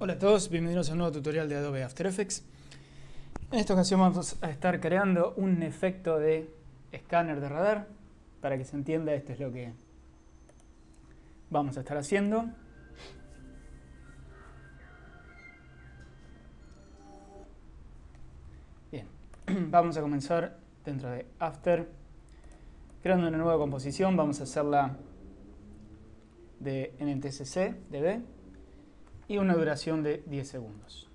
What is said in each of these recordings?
Hola a todos, bienvenidos a un nuevo tutorial de Adobe After Effects. En esta ocasión vamos a estar creando un efecto de escáner de radar. Para que se entienda, esto es lo que vamos a estar haciendo. Bien, vamos a comenzar dentro de After, creando una nueva composición. Vamos a hacerla de NTSC DB y una duración de 10 segundos.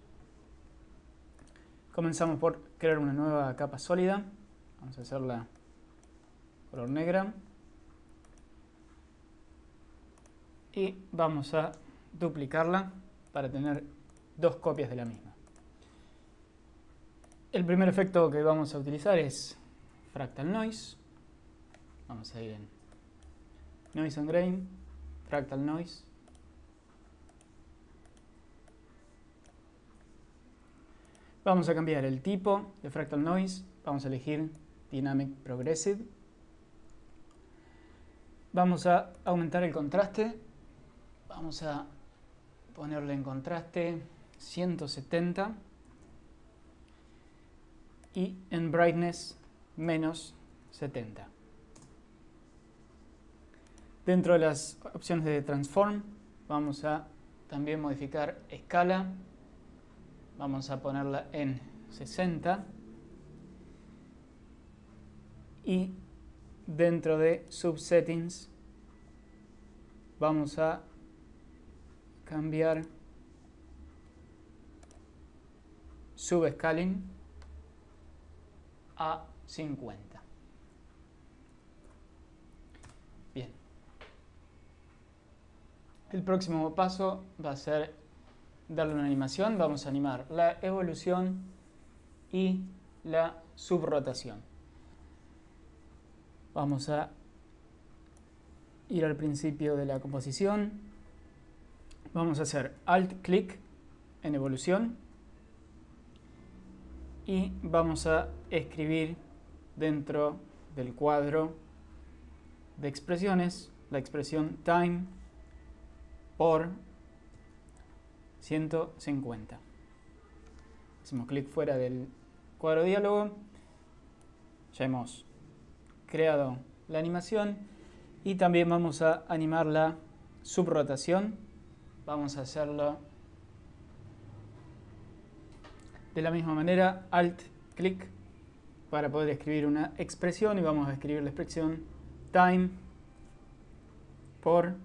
Comenzamos por crear una nueva capa sólida. Vamos a hacerla color negra. Y vamos a duplicarla para tener dos copias de la misma. El primer efecto que vamos a utilizar es Fractal Noise. Vamos a ir en Noise and Grain, Fractal Noise. Vamos a cambiar el tipo de Fractal Noise. Vamos a elegir Dynamic Progressive. Vamos a aumentar el contraste. Vamos a ponerle en contraste 170 y en brightness menos 70. Dentro de las opciones de transform vamos a también modificar escala. Vamos a ponerla en 60 y dentro de subsettings vamos a cambiar subscaling a 50. Bien. El próximo paso va a ser darle una animación. Vamos a animar la evolución y la subrotación. Vamos a ir al principio de la composición. Vamos a hacer Alt-Click en evolución y vamos a escribir dentro del cuadro de expresiones la expresión time por 150. Hacemos clic fuera del cuadro de diálogo. Ya hemos creado la animación y también vamos a animar la subrotación. Vamos a hacerlo de la misma manera, Alt-Click para poder escribir una expresión y vamos a escribir la expresión time por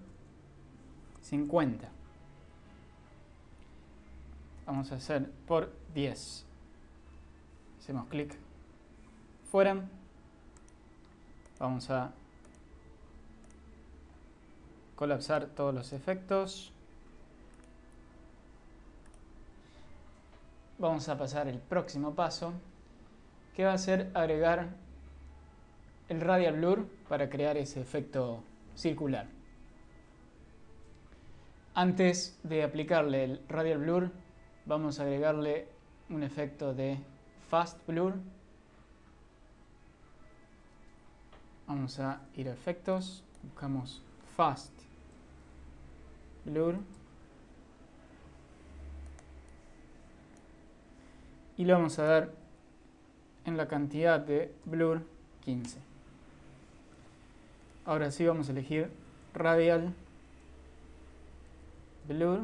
50. Vamos a hacer por 10. Hacemos clic fuera. Vamos a colapsar todos los efectos. Vamos a pasar al próximo paso, que va a ser agregar el Radial Blur para crear ese efecto circular. Antes de aplicarle el Radial Blur, vamos a agregarle un efecto de Fast Blur. Vamos a ir a efectos, buscamos Fast Blur y le vamos a dar en la cantidad de Blur 15. Ahora sí vamos a elegir Radial Blur,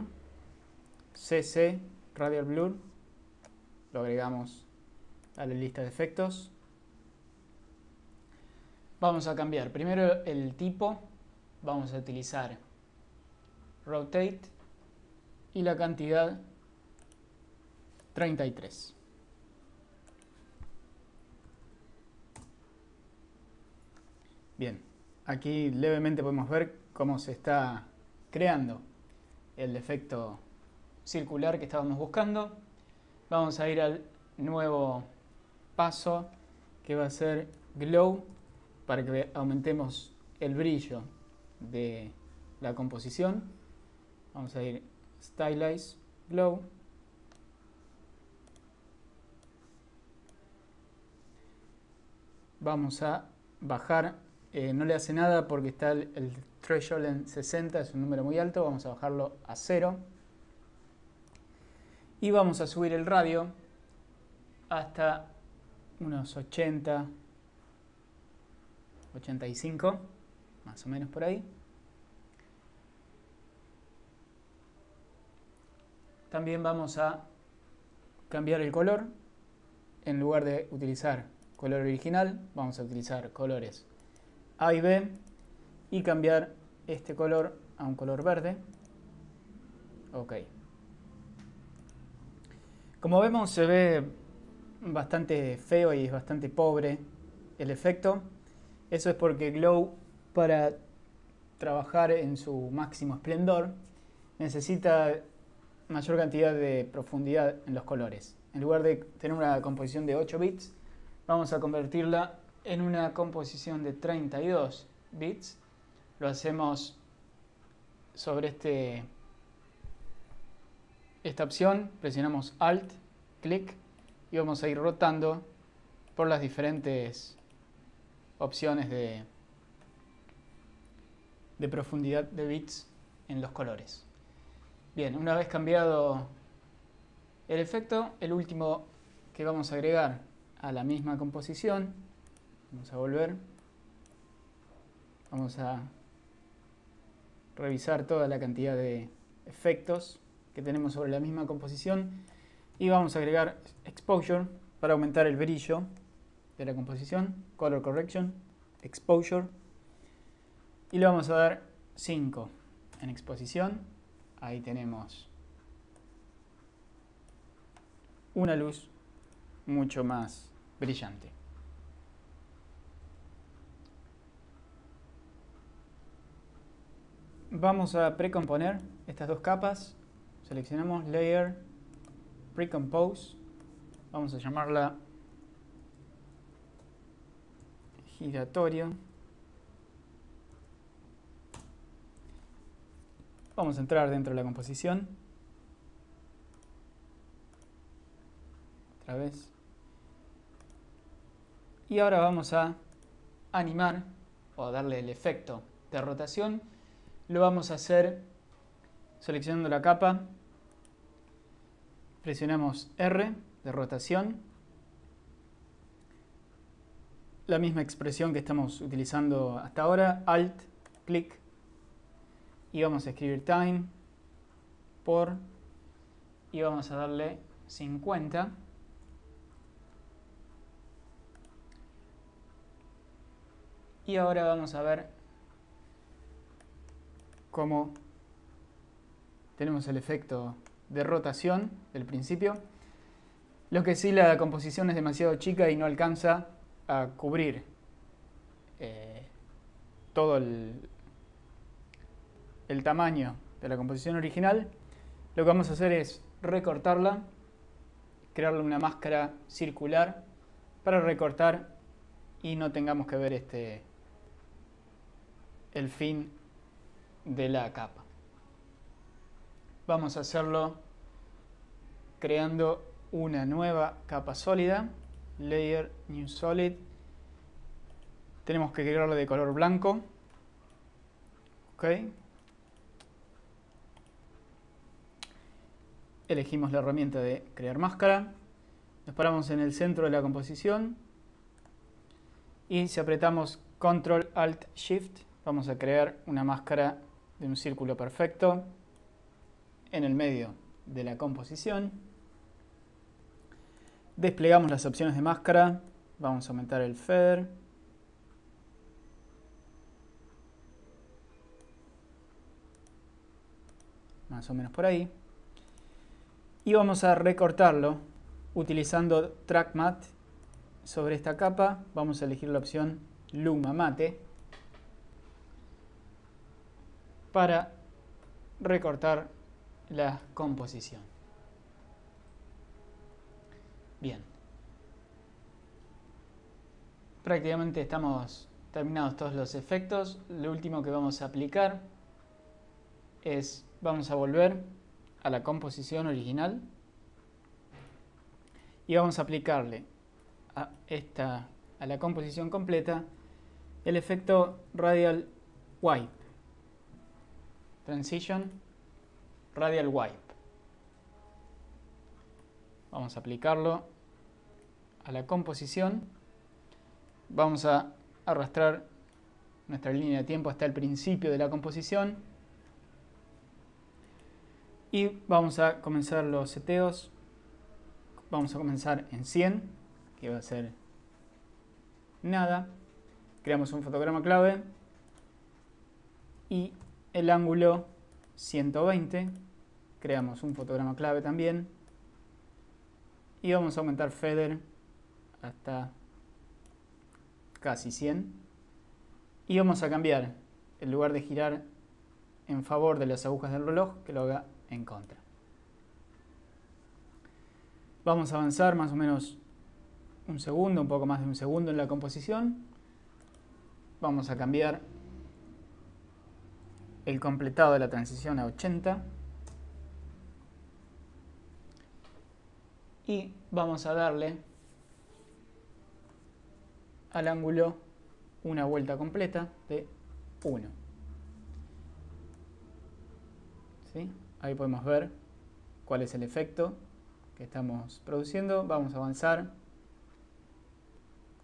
CC Radial Blur, lo agregamos a la lista de efectos. Vamos a cambiar primero el tipo, vamos a utilizar Rotate y la cantidad 33. Bien, aquí levemente podemos ver cómo se está creando el efecto circular que estábamos buscando. Vamos a ir al nuevo paso que va a ser Glow para que aumentemos el brillo de la composición. Vamos a ir Stylize Glow. Vamos a bajar, no le hace nada porque está el threshold en 60, es un número muy alto. Vamos a bajarlo a 0. Y vamos a subir el radio hasta unos 80, 85, más o menos por ahí. También vamos a cambiar el color. En lugar de utilizar color original, vamos a utilizar colores A y B y cambiar este color a un color verde. Ok. Como vemos, se ve bastante feo y es bastante pobre el efecto. Eso es porque Glow, para trabajar en su máximo esplendor, necesita mayor cantidad de profundidad en los colores. En lugar de tener una composición de 8 bits, vamos a convertirla en una composición de 32 bits. Lo hacemos sobre esta opción, presionamos Alt, clic y vamos a ir rotando por las diferentes opciones de profundidad de bits en los colores. Bien, una vez cambiado el efecto, el último que vamos a agregar a la misma composición, vamos a volver, vamos a revisar toda la cantidad de efectos que tenemos sobre la misma composición y vamos a agregar Exposure para aumentar el brillo de la composición, Color Correction, Exposure, y le vamos a dar 5 en exposición. Ahí tenemos una luz mucho más brillante. Vamos a precomponer estas dos capas. Seleccionamos Layer, Precompose. Vamos a llamarla giratorio. Vamos a entrar dentro de la composición. Otra vez. Y ahora vamos a animar o darle el efecto de rotación. Lo vamos a hacer seleccionando la capa. Presionamos R de rotación. La misma expresión que estamos utilizando hasta ahora. Alt, clic. Y vamos a escribir time por. Y vamos a darle 50. Y ahora vamos a ver cómo tenemos el efecto de rotación del principio. Lo que sí, la composición es demasiado chica y no alcanza a cubrir todo el tamaño de la composición original. Lo que vamos a hacer es recortarla, crearle una máscara circular para recortar y no tengamos que ver el fin de la capa. Vamos a hacerlo creando una nueva capa sólida, Layer, New Solid. Tenemos que crearlo de color blanco. Ok. Elegimos la herramienta de crear máscara. Nos paramos en el centro de la composición. Y si apretamos Control Alt Shift, vamos a crear una máscara de un círculo perfecto en el medio de la composición. Desplegamos las opciones de máscara. Vamos a aumentar el feather. Más o menos por ahí. Y vamos a recortarlo utilizando Track Matte. Sobre esta capa vamos a elegir la opción Luma Mate para recortar la composición. Bien. Prácticamente estamos terminados todos los efectos. Lo último que vamos a aplicar es, vamos a volver a la composición original y vamos a aplicarle a la composición completa el efecto Radial Wipe. Transition Radial Wipe. Vamos a aplicarlo a la composición. Vamos a arrastrar nuestra línea de tiempo hasta el principio de la composición. Y vamos a comenzar los seteos. Vamos a comenzar en 100, que va a ser nada. Creamos un fotograma clave. Y el ángulo 120. Creamos un fotograma clave también. Y vamos a aumentar feather hasta casi 100. Y vamos a cambiar, en lugar de girar en favor de las agujas del reloj, que lo haga en contra. Vamos a avanzar más o menos un segundo, un poco más de un segundo en la composición. Vamos a cambiar el completado de la transición a 80. Y vamos a darle al ángulo una vuelta completa de 1. ¿Sí? Ahí podemos ver cuál es el efecto que estamos produciendo. Vamos a avanzar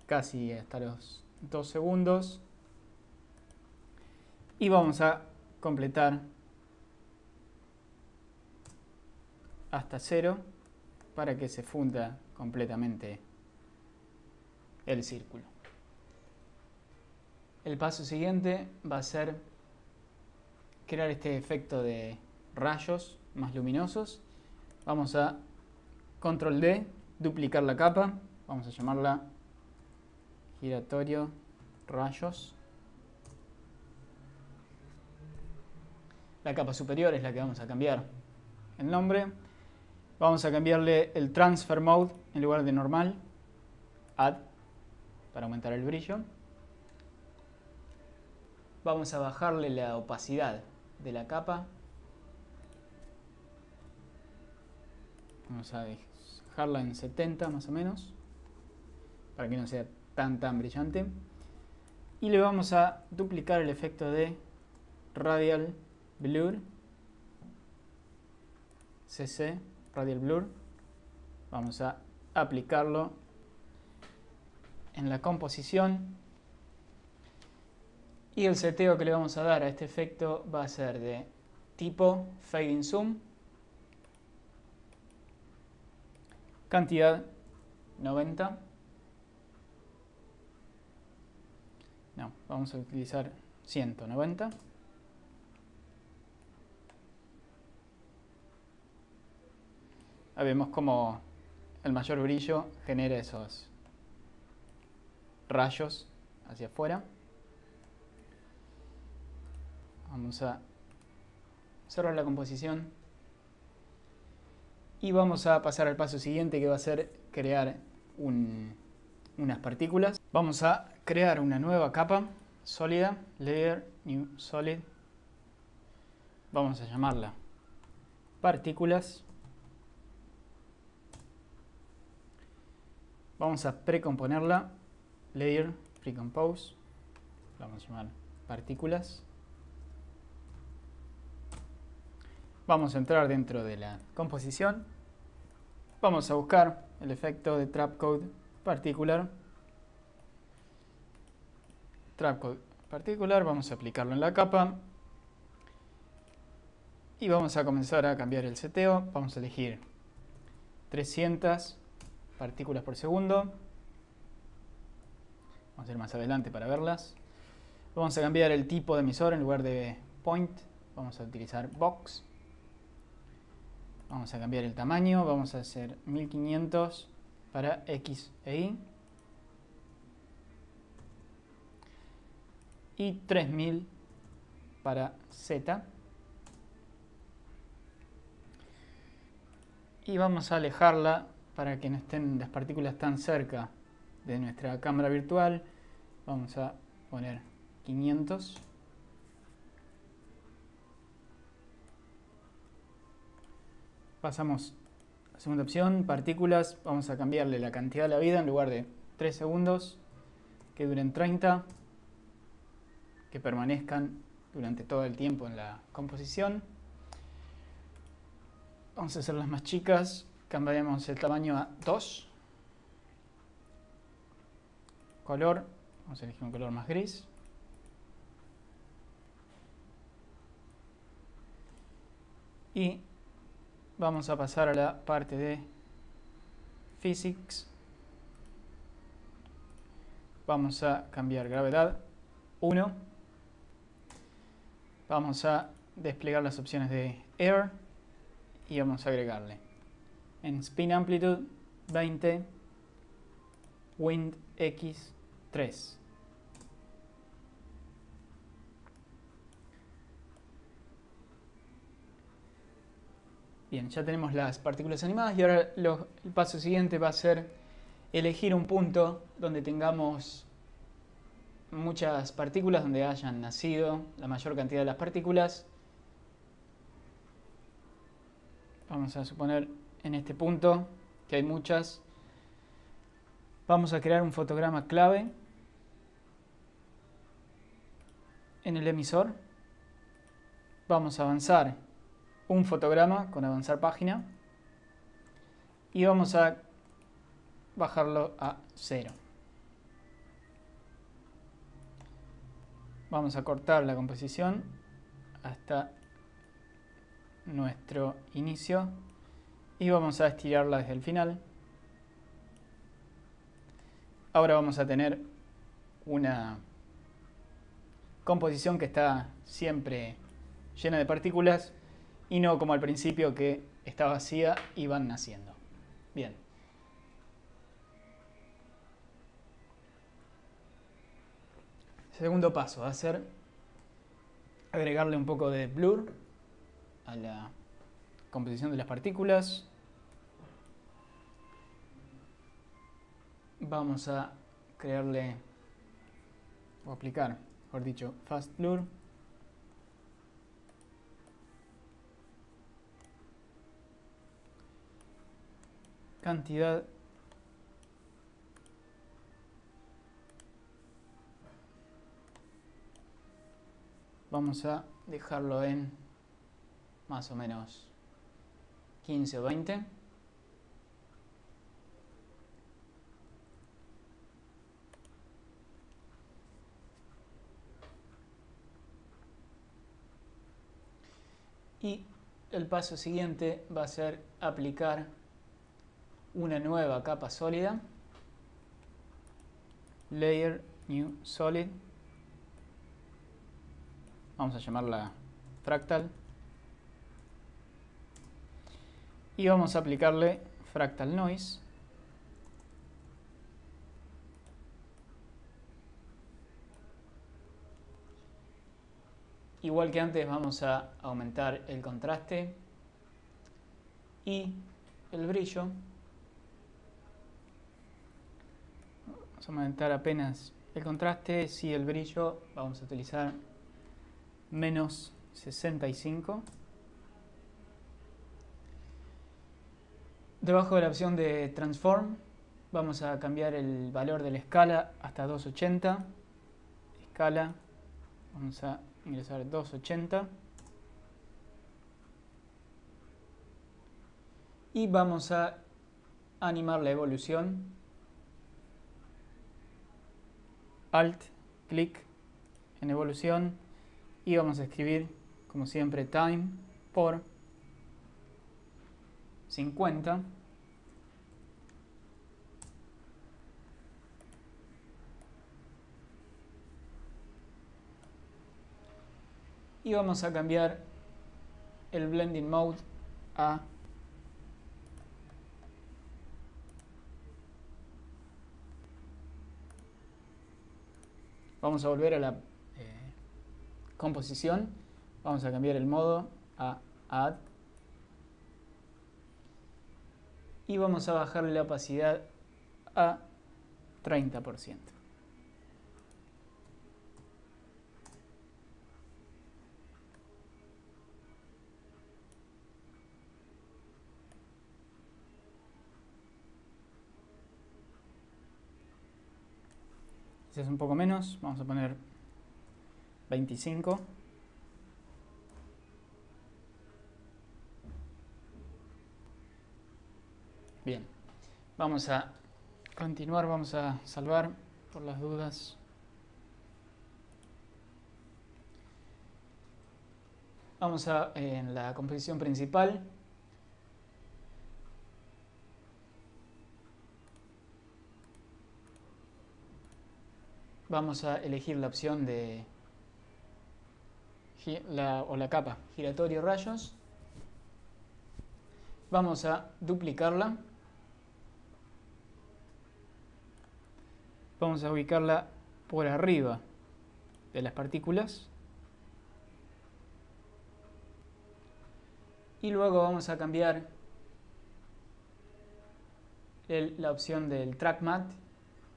casi hasta los 2 segundos. Y vamos a completar hasta 0 para que se funda completamente el círculo. El paso siguiente va a ser crear este efecto de rayos más luminosos. Vamos a Control D, duplicar la capa. Vamos a llamarla giratorio rayos. La capa superior es la que vamos a cambiar el nombre. Vamos a cambiarle el Transfer Mode en lugar de normal. Add, para aumentar el brillo. Vamos a bajarle la opacidad de la capa. Vamos a dejarla en 70 más o menos, para que no sea tan brillante. Y le vamos a duplicar el efecto de Radial Blur. CC, Radial Blur. Vamos a aplicarlo en la composición. Y el seteo que le vamos a dar a este efecto va a ser de tipo Fading Zoom. Cantidad 90. No, vamos a utilizar 190. Ahí vemos cómo el mayor brillo genera esos rayos hacia afuera. Vamos a cerrar la composición. Y vamos a pasar al paso siguiente, que va a ser crear unas partículas. Vamos a crear una nueva capa sólida, Layer, New Solid. Vamos a llamarla partículas. Vamos a precomponerla, Layer, Precompose. Vamos a llamar partículas. Vamos a entrar dentro de la composición. Vamos a buscar el efecto de Trapcode Particular. Trapcode Particular, vamos a aplicarlo en la capa. Y vamos a comenzar a cambiar el seteo. Vamos a elegir 300 partículas por segundo. Vamos a ir más adelante para verlas. Vamos a cambiar el tipo de emisor. En lugar de point, vamos a utilizar box. Vamos a cambiar el tamaño, vamos a hacer 1500 para X e Y. Y 3000 para Z. Y vamos a alejarla para que no estén las partículas tan cerca de nuestra cámara virtual. Vamos a poner 500. Pasamos a la segunda opción, partículas. Vamos a cambiarle la cantidad de la vida. En lugar de 3 segundos, que duren 30. Que permanezcan durante todo el tiempo en la composición. Vamos a hacerlas más chicas. cambiaremos el tamaño a 2. Color, vamos a elegir un color más gris. Y vamos a pasar a la parte de Physics. Vamos a cambiar gravedad 1. Vamos a desplegar las opciones de Air y vamos a agregarle en Spin Amplitude 20, Wind X 3. Bien, ya tenemos las partículas animadas y ahora el paso siguiente va a ser elegir un punto donde tengamos muchas partículas, donde hayan nacido la mayor cantidad de las partículas. Vamos a suponer en este punto que hay muchas. Vamos a crear un fotograma clave en el emisor. Vamos a avanzar un fotograma con avanzar página y vamos a bajarlo a 0. Vamos a cortar la composición hasta nuestro inicio y vamos a estirarla desde el final. Ahora vamos a tener una composición que está siempre llena de partículas y no como al principio que está vacía y van naciendo. Bien. Segundo paso va a ser agregarle un poco de blur a la composición de las partículas. Vamos a crearle o aplicar, mejor dicho, Fast Blur. Cantidad vamos a dejarlo en más o menos 15 o 20. Y el paso siguiente va a ser aplicar una nueva capa sólida, Layer New Solid, vamos a llamarla Fractal, y vamos a aplicarle Fractal Noise. Igual que antes vamos a aumentar el contraste y el brillo. Vamos a aumentar apenas el contraste, sí, el brillo vamos a utilizar menos 65. Debajo de la opción de Transform vamos a cambiar el valor de la escala hasta 280. Escala, vamos a ingresar 280. Y vamos a animar la evolución. Alt, clic en evolución y vamos a escribir, como siempre, time por 50. Y vamos a cambiar el blending mode a vamos a volver a la composición, vamos a cambiar el modo a Add y vamos a bajarle la opacidad a 30%. Si es un poco menos, vamos a poner 25. Bien, vamos a continuar, vamos a salvar por las dudas. Vamos a, en la composición principal, vamos a elegir la opción de la capa giratorio rayos. Vamos a duplicarla. Vamos a ubicarla por arriba de las partículas. Y luego vamos a cambiar la opción del Track Matte.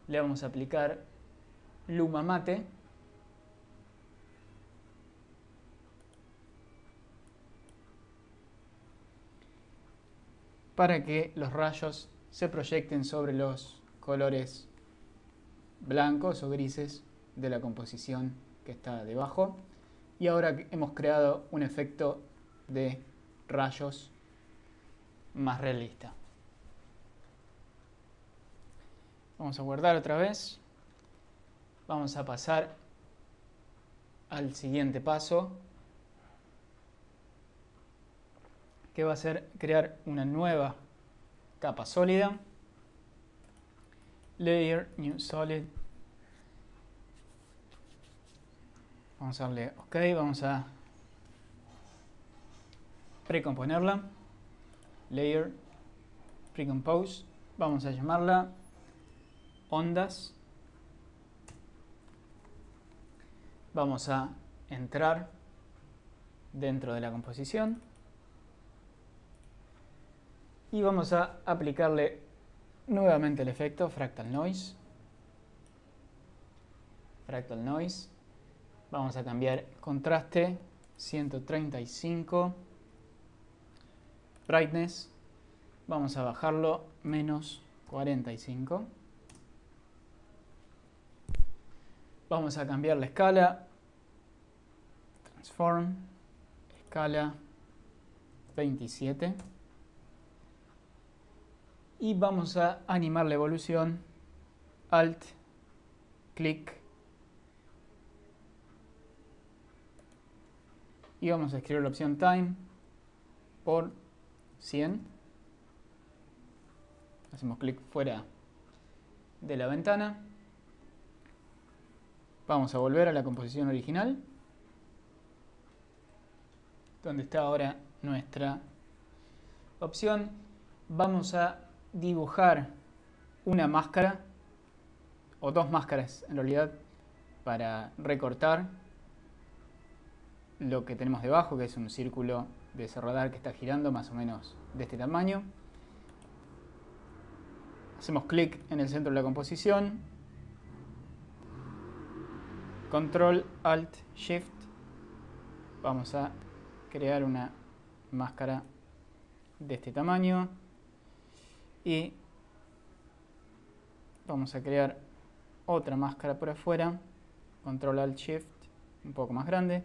Le vamos a aplicar Luma Mate. Para que los rayos se proyecten sobre los colores blancos o grises de la composición que está debajo. Y ahora hemos creado un efecto de rayos más realista. Vamos a guardar otra vez. Vamos a pasar al siguiente paso, que va a ser crear una nueva capa sólida. Layer, New Solid. Vamos a darle OK, vamos a precomponerla. Layer, Precompose. Vamos a llamarla ondas. Vamos a entrar dentro de la composición y vamos a aplicarle nuevamente el efecto Fractal Noise. Fractal Noise. Vamos a cambiar contraste 135. Brightness. Vamos a bajarlo menos 45. Vamos a cambiar la escala. Transform. Escala 27. Y vamos a animar la evolución. Alt, clic. Y vamos a escribir la opción Time por 100. Hacemos clic fuera de la ventana. Vamos a volver a la composición original, donde está ahora nuestra opción. Vamos a dibujar una máscara, o dos máscaras en realidad, para recortar lo que tenemos debajo, que es un círculo de ese radar que está girando más o menos de este tamaño. Hacemos clic en el centro de la composición, Control, Alt, Shift. Vamos a crear una máscara de este tamaño y vamos a crear otra máscara por afuera, Control, Alt, Shift, un poco más grande.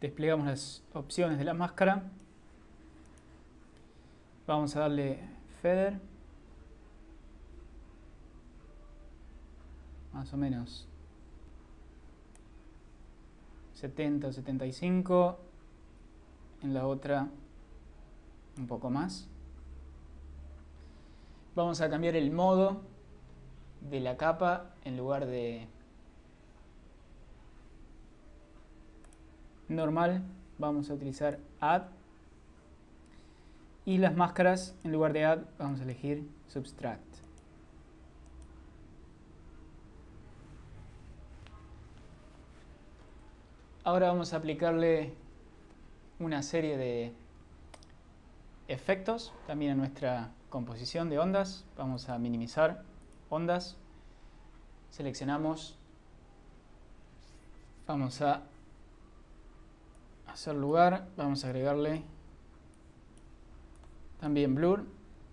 Desplegamos las opciones de la máscara. Vamos a darle Feather. Más o menos 70 o 75. En la otra un poco más. Vamos a cambiar el modo de la capa. En lugar de normal, vamos a utilizar Add. Y las máscaras, en lugar de Add, vamos a elegir Subtract. Ahora vamos a aplicarle una serie de efectos también a nuestra composición de ondas. Vamos a minimizar ondas. Seleccionamos. Vamos a hacer lugar. Vamos a agregarle también Blur.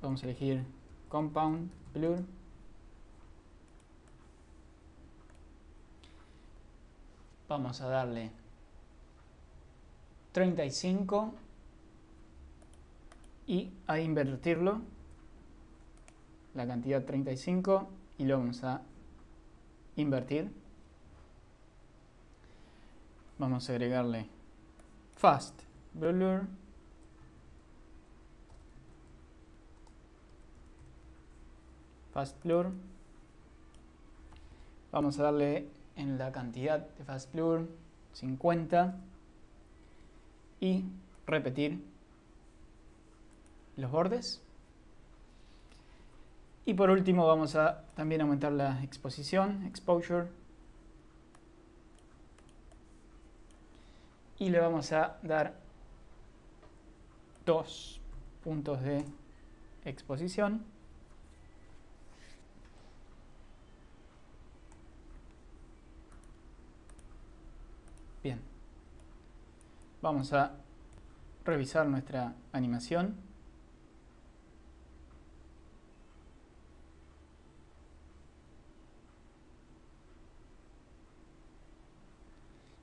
Vamos a elegir Compound Blur. Vamos a darle 35 y a invertirlo, la cantidad 35, y lo vamos a invertir. Vamos a agregarle Fast Blur. Fast Blur. Vamos a darle en la cantidad de Fast Blur 50 y repetir los bordes. Y por último vamos a también aumentar la exposición, exposure. Y le vamos a dar 2 puntos de exposición. Bien. Vamos a revisar nuestra animación.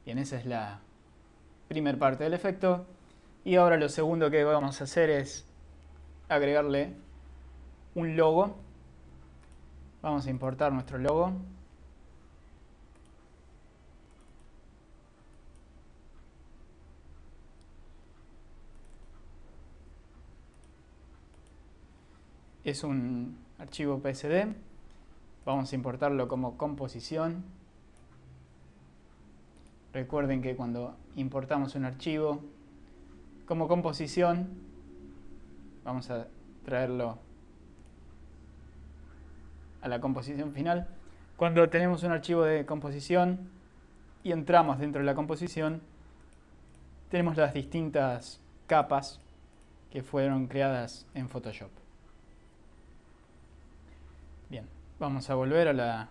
Bien, esa es la primera parte del efecto. Y ahora lo segundo que vamos a hacer es agregarle un logo. Vamos a importar nuestro logo. Es un archivo PSD. Vamos a importarlo como composición. Recuerden que cuando importamos un archivo como composición, vamos a traerlo a la composición final. Cuando tenemos un archivo de composición y entramos dentro de la composición, tenemos las distintas capas que fueron creadas en Photoshop. Bien, vamos a volver a la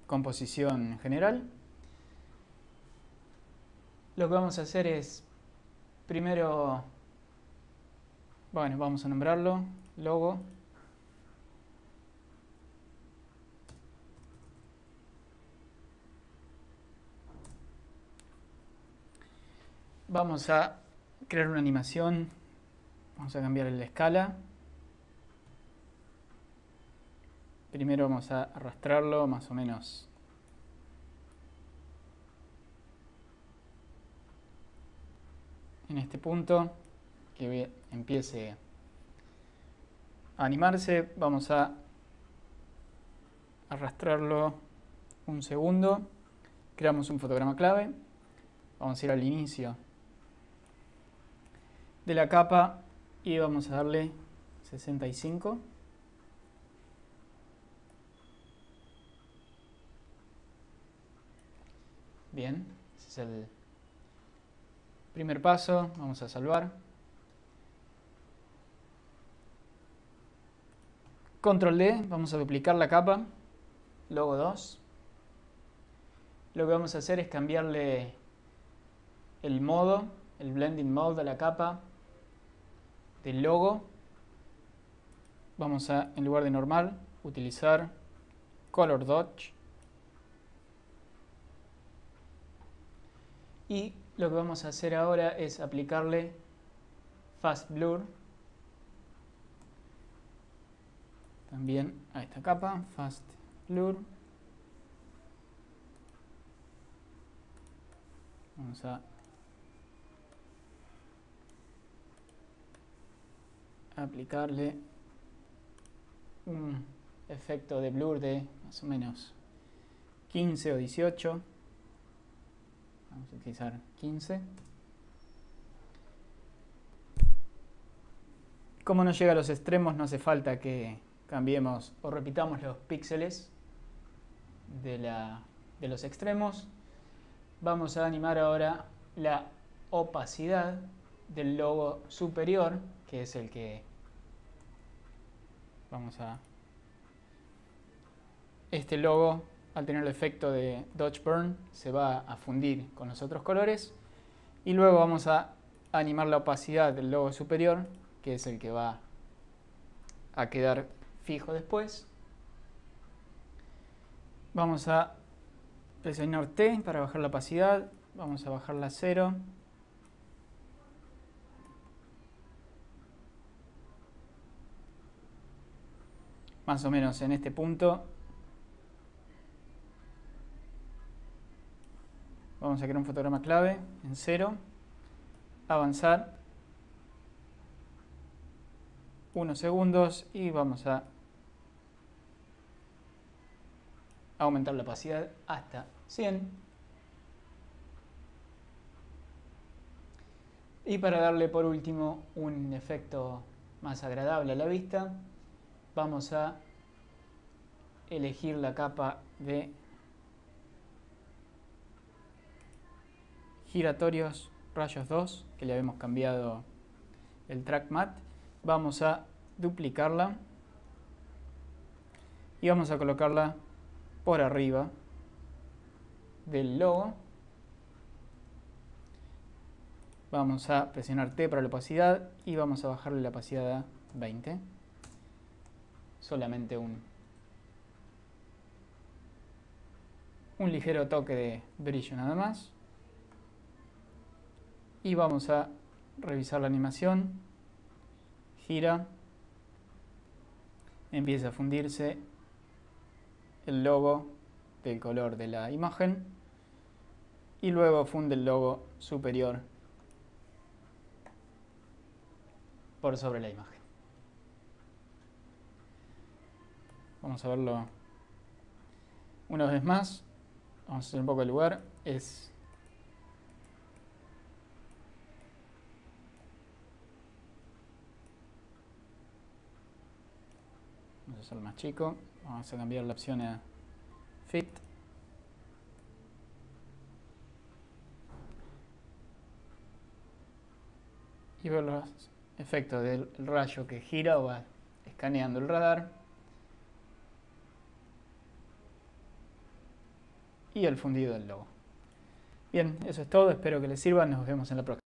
composición general. Lo que vamos a hacer es, primero, bueno, vamos a nombrarlo, logo. Vamos a crear una animación, vamos a cambiar la escala. Primero vamos a arrastrarlo más o menos en este punto, que empiece a animarse. Vamos a arrastrarlo un segundo, creamos un fotograma clave, vamos a ir al inicio de la capa y vamos a darle 65. Bien, ese es el primer paso. Vamos a salvar. Control D, vamos a duplicar la capa. Logo 2. Lo que vamos a hacer es cambiarle el modo, el blending mode de la capa del logo. Vamos a, en lugar de normal, utilizar Color Dodge. Y lo que vamos a hacer ahora es aplicarle Fast Blur también a esta capa, Fast Blur. Vamos a aplicarle un efecto de blur de más o menos 15 o 18. Vamos a utilizar 15. Como no llega a los extremos, no hace falta que cambiemos o repitamos los píxeles de los extremos. Vamos a animar ahora la opacidad del logo superior, que es el que vamos a... Este logo, al tener el efecto de Dodge Burn, se va a fundir con los otros colores. Y luego vamos a animar la opacidad del logo superior, que es el que va a quedar fijo después. Vamos a presionar T para bajar la opacidad. Vamos a bajarla a 0. más o menos en este punto. Vamos a crear un fotograma clave en 0, avanzar 1 segundos y vamos a aumentar la opacidad hasta 100. Y para darle por último un efecto más agradable a la vista, vamos a elegir la capa de giratorios rayos 2, que le habíamos cambiado el track matte. Vamos a duplicarla y vamos a colocarla por arriba del logo. Vamos a presionar T para la opacidad y vamos a bajarle la opacidad a 20. Solamente un ligero toque de brillo nada más. Y vamos a revisar la animación. Gira. Empieza a fundirse el logo del color de la imagen. Y luego funde el logo superior por sobre la imagen. Vamos a verlo una vez más. Vamos a hacer un poco de lugar. Vamos a hacerlo más chico. Vamos a cambiar la opción a Fit. Y ver los efectos del rayo que gira o va escaneando el radar. Y el fundido del logo. Bien, eso es todo. Espero que les sirva. Nos vemos en la próxima.